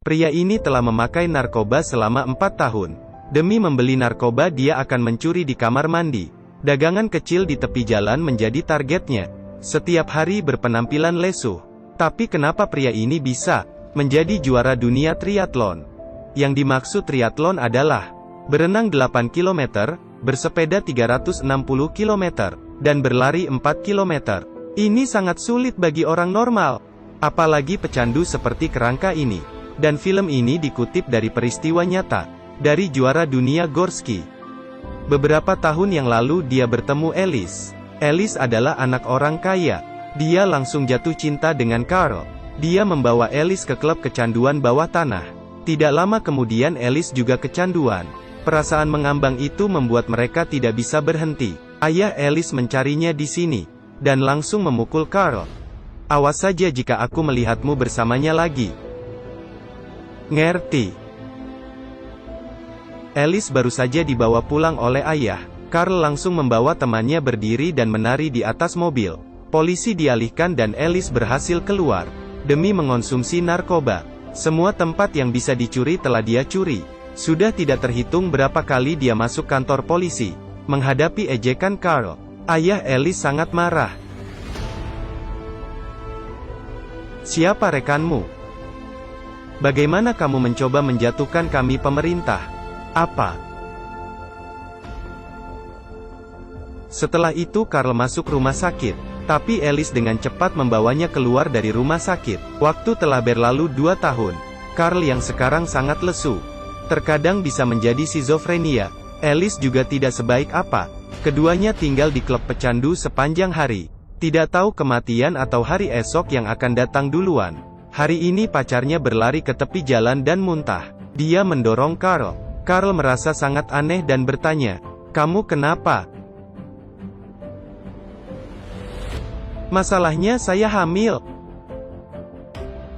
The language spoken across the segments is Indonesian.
Pria ini telah memakai narkoba selama 4 tahun. Demi membeli narkoba dia akan mencuri di kamar mandi. Dagangan kecil di tepi jalan menjadi targetnya. Setiap hari berpenampilan lesuh. Tapi kenapa pria ini bisa menjadi juara dunia triathlon? Yang dimaksud triathlon adalah berenang 8 km, bersepeda 360 km, dan berlari 4 km. Ini sangat sulit bagi orang normal, apalagi pecandu seperti kerangka ini. Dan film ini dikutip dari peristiwa nyata, dari juara dunia Gorski. Beberapa tahun yang lalu dia bertemu Alice. Alice adalah anak orang kaya. Dia langsung jatuh cinta dengan Carl. Dia membawa Alice ke klub kecanduan bawah tanah. Tidak lama kemudian Alice juga kecanduan. Perasaan mengambang itu membuat mereka tidak bisa berhenti. Ayah Alice mencarinya di sini, dan langsung memukul Carl. Awas saja jika aku melihatmu bersamanya lagi. Ngerti? Alice baru saja dibawa pulang oleh ayah. Carl langsung membawa temannya berdiri dan menari di atas mobil. Polisi dialihkan dan Alice berhasil keluar. Demi mengonsumsi narkoba. Semua tempat yang bisa dicuri telah dia curi. Sudah tidak terhitung berapa kali dia masuk kantor polisi. Menghadapi ejekan Carl. Ayah Alice sangat marah. Siapa rekanmu? Bagaimana kamu mencoba menjatuhkan kami pemerintah? Apa? Setelah itu Carl masuk rumah sakit, tapi Alice dengan cepat membawanya keluar dari rumah sakit. Waktu telah berlalu 2 tahun. Carl yang sekarang sangat lesu, terkadang bisa menjadi skizofrenia. Alice juga tidak sebaik apa. Keduanya tinggal di klub pecandu sepanjang hari. Tidak tahu kematian atau hari esok yang akan datang duluan. Hari ini pacarnya berlari ke tepi jalan dan muntah. Dia mendorong Carl. Carl merasa sangat aneh dan bertanya, "Kamu kenapa?" "Masalahnya saya hamil."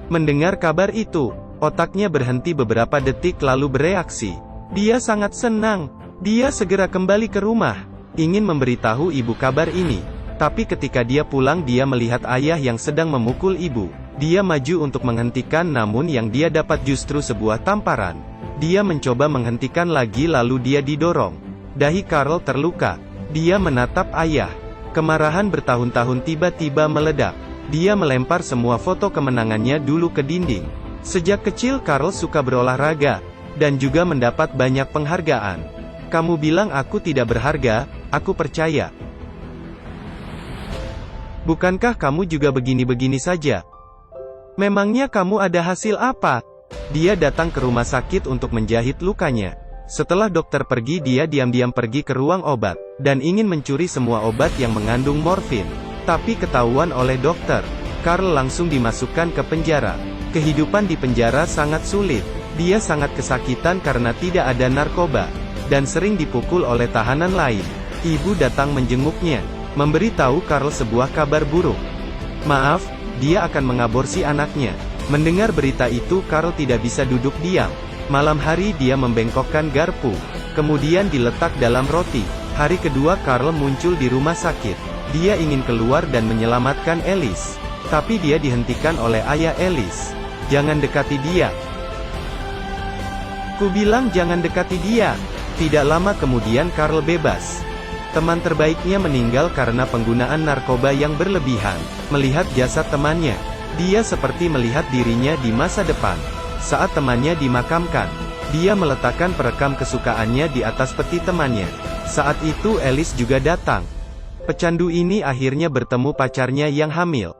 Mendengar kabar itu, otaknya berhenti beberapa detik lalu bereaksi. Dia sangat senang. Dia segera kembali ke rumah, ingin memberitahu ibu kabar ini. Tapi ketika dia pulang dia melihat ayah yang sedang memukul ibu. Dia maju untuk menghentikan namun yang dia dapat justru sebuah tamparan. Dia mencoba menghentikan lagi lalu dia didorong. Dahi Carl terluka. Dia menatap ayah. Kemarahan bertahun-tahun tiba-tiba meledak. Dia melempar semua foto kemenangannya dulu ke dinding. Sejak kecil Carl suka berolahraga, dan juga mendapat banyak penghargaan. "Kamu bilang aku tidak berharga, aku percaya. Bukankah kamu juga begini-begini saja? Memangnya kamu ada hasil apa?" Dia datang ke rumah sakit untuk menjahit lukanya. Setelah dokter pergi dia diam-diam pergi ke ruang obat, dan ingin mencuri semua obat yang mengandung morfin. Tapi ketahuan oleh dokter. Carl langsung dimasukkan ke penjara. Kehidupan di penjara sangat sulit. Dia sangat kesakitan karena tidak ada narkoba, dan sering dipukul oleh tahanan lain. Ibu datang menjenguknya, memberitahu Carl sebuah kabar buruk. Maaf, dia akan mengaborsi anaknya. Mendengar berita itu Carl tidak bisa duduk diam. Malam hari dia membengkokkan garpu, kemudian diletak dalam roti. Hari kedua Carl muncul di rumah sakit. Dia ingin keluar dan menyelamatkan Alice. Tapi dia dihentikan oleh ayah Alice. "Jangan dekati dia. Ku bilang jangan dekati dia." Tidak lama kemudian Carl bebas. Teman terbaiknya meninggal karena penggunaan narkoba yang berlebihan. Melihat jasad temannya, dia seperti melihat dirinya di masa depan. Saat temannya dimakamkan, dia meletakkan perekam kesukaannya di atas peti temannya. Saat itu Alice juga datang. Pecandu ini akhirnya bertemu pacarnya yang hamil.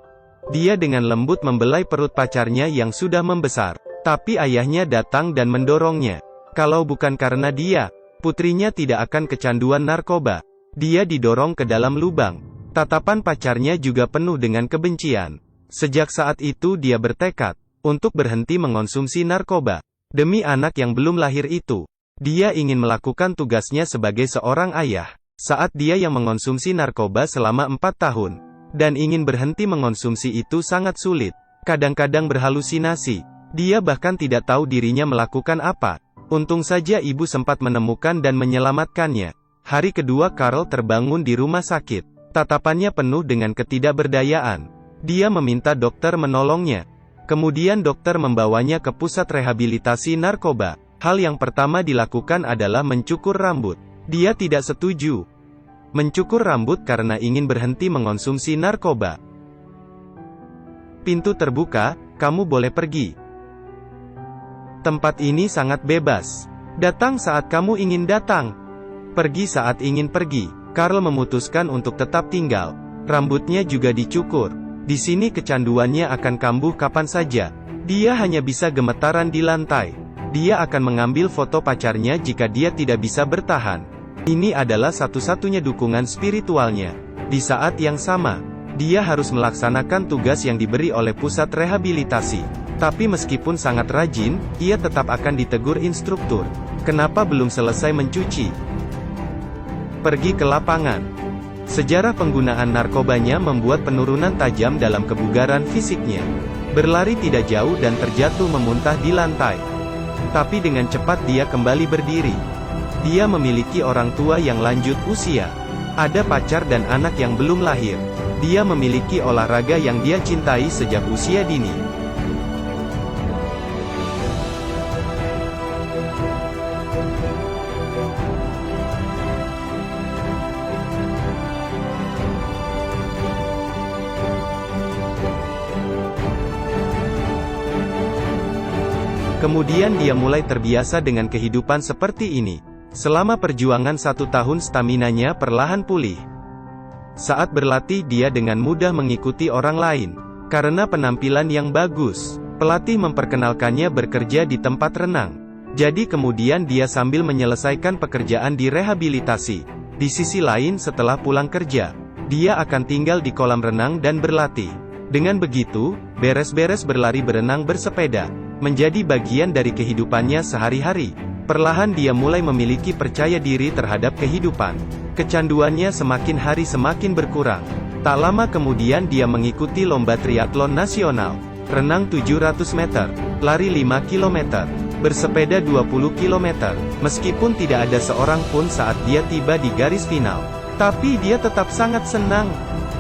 Dia dengan lembut membelai perut pacarnya yang sudah membesar. Tapi ayahnya datang dan mendorongnya. Kalau bukan karena dia, putrinya tidak akan kecanduan narkoba. Dia didorong ke dalam lubang. Tatapan pacarnya juga penuh dengan kebencian. Sejak saat itu dia bertekad untuk berhenti mengonsumsi narkoba. Demi anak yang belum lahir itu, dia ingin melakukan tugasnya sebagai seorang ayah. Saat dia yang mengonsumsi narkoba selama 4 tahun, dan ingin berhenti mengonsumsi itu sangat sulit. Kadang-kadang berhalusinasi. Dia bahkan tidak tahu dirinya melakukan apa. Untung saja ibu sempat menemukan dan menyelamatkannya. Hari kedua Carl terbangun di rumah sakit. Tatapannya penuh dengan ketidakberdayaan. Dia meminta dokter menolongnya. Kemudian dokter membawanya ke pusat rehabilitasi narkoba. Hal yang pertama dilakukan adalah mencukur rambut. Dia tidak setuju mencukur rambut karena ingin berhenti mengonsumsi narkoba. Pintu terbuka, kamu boleh pergi. Tempat ini sangat bebas. Datang saat kamu ingin datang. Pergi saat ingin pergi. Carl memutuskan untuk tetap tinggal. Rambutnya juga dicukur. Di sini kecanduannya akan kambuh kapan saja. Dia hanya bisa gemetaran di lantai. Dia akan mengambil foto pacarnya jika dia tidak bisa bertahan. Ini adalah satu-satunya dukungan spiritualnya. Di saat yang sama, dia harus melaksanakan tugas yang diberi oleh pusat rehabilitasi. Tapi meskipun sangat rajin, ia tetap akan ditegur instruktur. Kenapa belum selesai mencuci? Pergi ke lapangan. Sejarah penggunaan narkobanya membuat penurunan tajam dalam kebugaran fisiknya. Berlari tidak jauh dan terjatuh memuntah di lantai. Tapi dengan cepat dia kembali berdiri. Dia memiliki orang tua yang lanjut usia. Ada pacar dan anak yang belum lahir. Dia memiliki olahraga yang dia cintai sejak usia dini. Kemudian dia mulai terbiasa dengan kehidupan seperti ini. Selama perjuangan 1 tahun staminanya perlahan pulih. Saat berlatih dia dengan mudah mengikuti orang lain. Karena penampilan yang bagus, pelatih memperkenalkannya bekerja di tempat renang. Jadi kemudian dia sambil menyelesaikan pekerjaan di rehabilitasi. Di sisi lain setelah pulang kerja, dia akan tinggal di kolam renang dan berlatih. Dengan begitu, beres-beres berlari berenang bersepeda menjadi bagian dari kehidupannya sehari-hari. Perlahan dia mulai memiliki percaya diri terhadap kehidupan. Kecanduannya semakin hari semakin berkurang. Tak lama kemudian dia mengikuti lomba triathlon nasional. Renang 700 meter, lari 5 km, bersepeda 20 km. Meskipun tidak ada seorang pun saat dia tiba di garis final. Tapi dia tetap sangat senang.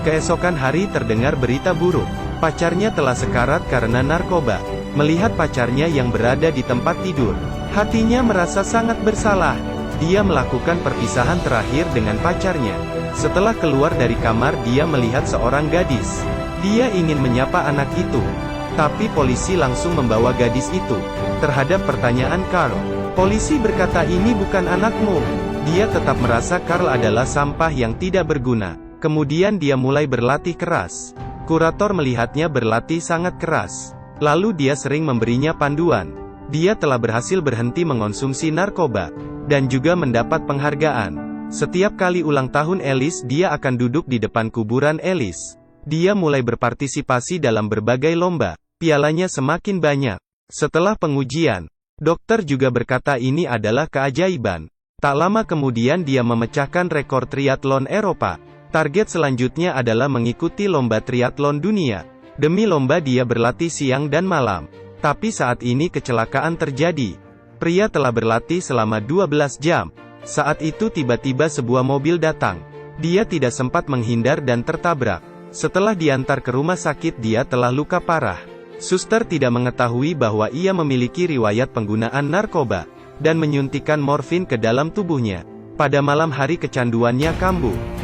Keesokan hari terdengar berita buruk. Pacarnya telah sekarat karena narkoba. Melihat pacarnya yang berada di tempat tidur, hatinya merasa sangat bersalah. Dia melakukan perpisahan terakhir dengan pacarnya. Setelah keluar dari kamar dia melihat seorang gadis. Dia ingin menyapa anak itu. Tapi polisi langsung membawa gadis itu. Terhadap pertanyaan Carl, polisi berkata ini bukan anakmu. Dia tetap merasa Carl adalah sampah yang tidak berguna. Kemudian dia mulai berlatih keras. Kurator melihatnya berlatih sangat keras. Lalu dia sering memberinya panduan. Dia telah berhasil berhenti mengonsumsi narkoba. Dan juga mendapat penghargaan. Setiap kali ulang tahun Alice dia akan duduk di depan kuburan Alice. Dia mulai berpartisipasi dalam berbagai lomba. Pialanya semakin banyak. Setelah pengujian, dokter juga berkata ini adalah keajaiban. Tak lama kemudian dia memecahkan rekor triathlon Eropa. Target selanjutnya adalah mengikuti lomba triathlon dunia. Demi lomba dia berlatih siang dan malam. Tapi saat ini kecelakaan terjadi. Pria telah berlatih selama 12 jam. Saat itu tiba-tiba sebuah mobil datang. Dia tidak sempat menghindar dan tertabrak. Setelah diantar ke rumah sakit dia telah luka parah. Suster tidak mengetahui bahwa ia memiliki riwayat penggunaan narkoba. Dan menyuntikkan morfin ke dalam tubuhnya. Pada malam hari kecanduannya kambuh.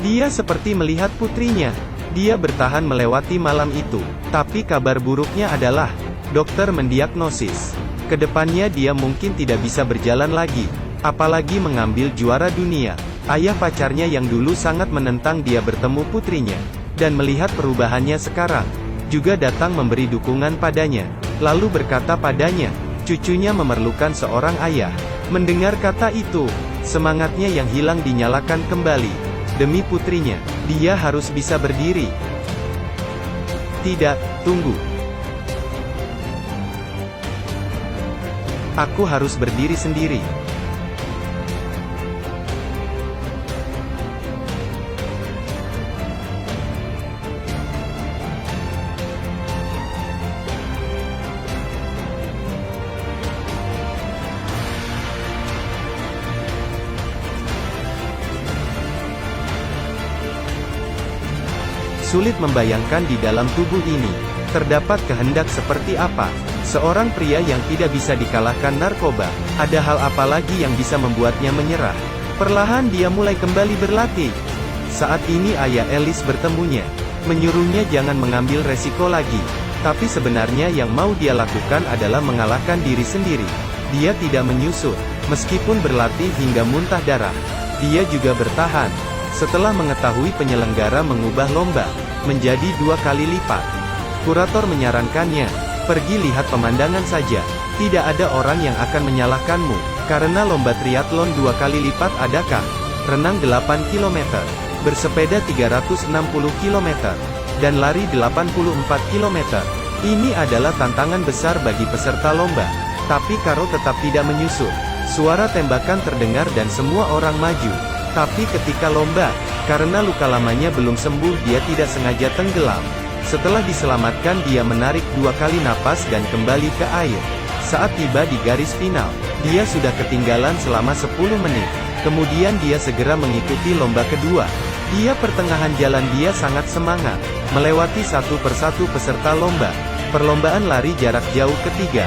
Dia seperti melihat putrinya. Dia bertahan melewati malam itu. Tapi kabar buruknya adalah, dokter mendiagnosis, kedepannya dia mungkin tidak bisa berjalan lagi. Apalagi mengambil juara dunia. Ayah pacarnya yang dulu sangat menentang dia bertemu putrinya. Dan melihat perubahannya sekarang, juga datang memberi dukungan padanya. Lalu berkata padanya, cucunya memerlukan seorang ayah. Mendengar kata itu, semangatnya yang hilang dinyalakan kembali. Demi putrinya, dia harus bisa berdiri. Tidak, tunggu. Aku harus berdiri sendiri. Sulit membayangkan di dalam tubuh ini terdapat kehendak seperti apa. Seorang pria yang tidak bisa dikalahkan narkoba. Ada hal apa lagi yang bisa membuatnya menyerah? Perlahan dia mulai kembali berlatih. Saat ini ayah Alice bertemunya, menyuruhnya jangan mengambil resiko lagi. Tapi sebenarnya yang mau dia lakukan adalah mengalahkan diri sendiri. Dia tidak menyusut, meskipun berlatih hingga muntah darah. Dia juga bertahan. Setelah mengetahui penyelenggara mengubah lomba menjadi 2 kali lipat, kurator menyarankannya, pergi lihat pemandangan saja. Tidak ada orang yang akan menyalahkanmu, karena lomba triathlon 2 kali lipat adakah? Renang 8 km, bersepeda 360 km, dan lari 84 km. Ini adalah tantangan besar bagi peserta lomba. Tapi Karl tetap tidak menyusut. Suara tembakan terdengar dan semua orang maju. Tapi ketika lomba, karena luka lamanya belum sembuh, dia tidak sengaja tenggelam. Setelah diselamatkan, dia menarik 2 kali napas dan kembali ke air. Saat tiba di garis final, dia sudah ketinggalan selama 10 menit. Kemudian dia segera mengikuti lomba kedua. Dia pertengahan jalan dia sangat semangat, melewati satu persatu peserta lomba. Perlombaan lari jarak jauh ketiga.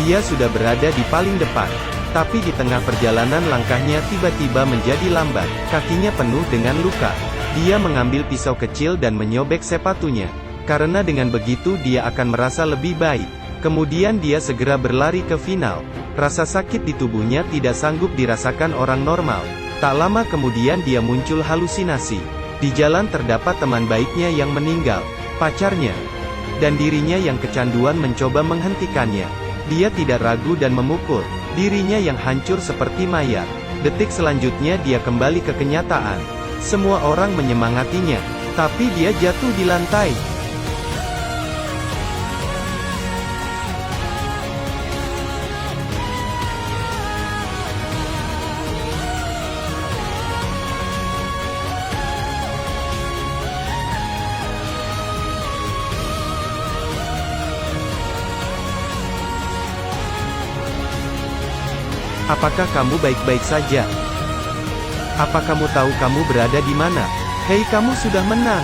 Dia sudah berada di paling depan. Tapi di tengah perjalanan langkahnya tiba-tiba menjadi lambat, kakinya penuh dengan luka. Dia mengambil pisau kecil dan menyobek sepatunya. Karena dengan begitu dia akan merasa lebih baik. Kemudian dia segera berlari ke final. Rasa sakit di tubuhnya tidak sanggup dirasakan orang normal. Tak lama kemudian dia muncul halusinasi. Di jalan terdapat teman baiknya yang meninggal, pacarnya, dan dirinya yang kecanduan mencoba menghentikannya. Dia tidak ragu dan memukul dirinya yang hancur seperti mayat. Detik selanjutnya dia kembali ke kenyataan. Semua orang menyemangatinya, tapi dia jatuh di lantai. Apakah kamu baik-baik saja? Apa kamu tahu kamu berada di mana? Hei, kamu sudah menang.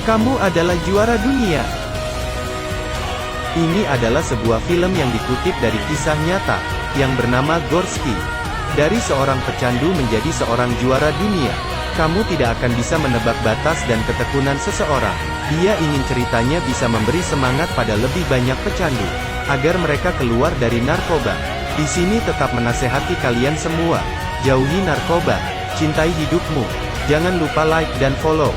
Kamu adalah juara dunia. Ini adalah sebuah film yang dikutip dari kisah nyata, yang bernama Gorski. Dari seorang pecandu menjadi seorang juara dunia. Kamu tidak akan bisa menebak batas dan ketekunan seseorang. Dia ingin ceritanya bisa memberi semangat pada lebih banyak pecandu, agar mereka keluar dari narkoba. Di sini tetap menasehati kalian semua, jauhi narkoba, cintai hidupmu, jangan lupa like dan follow.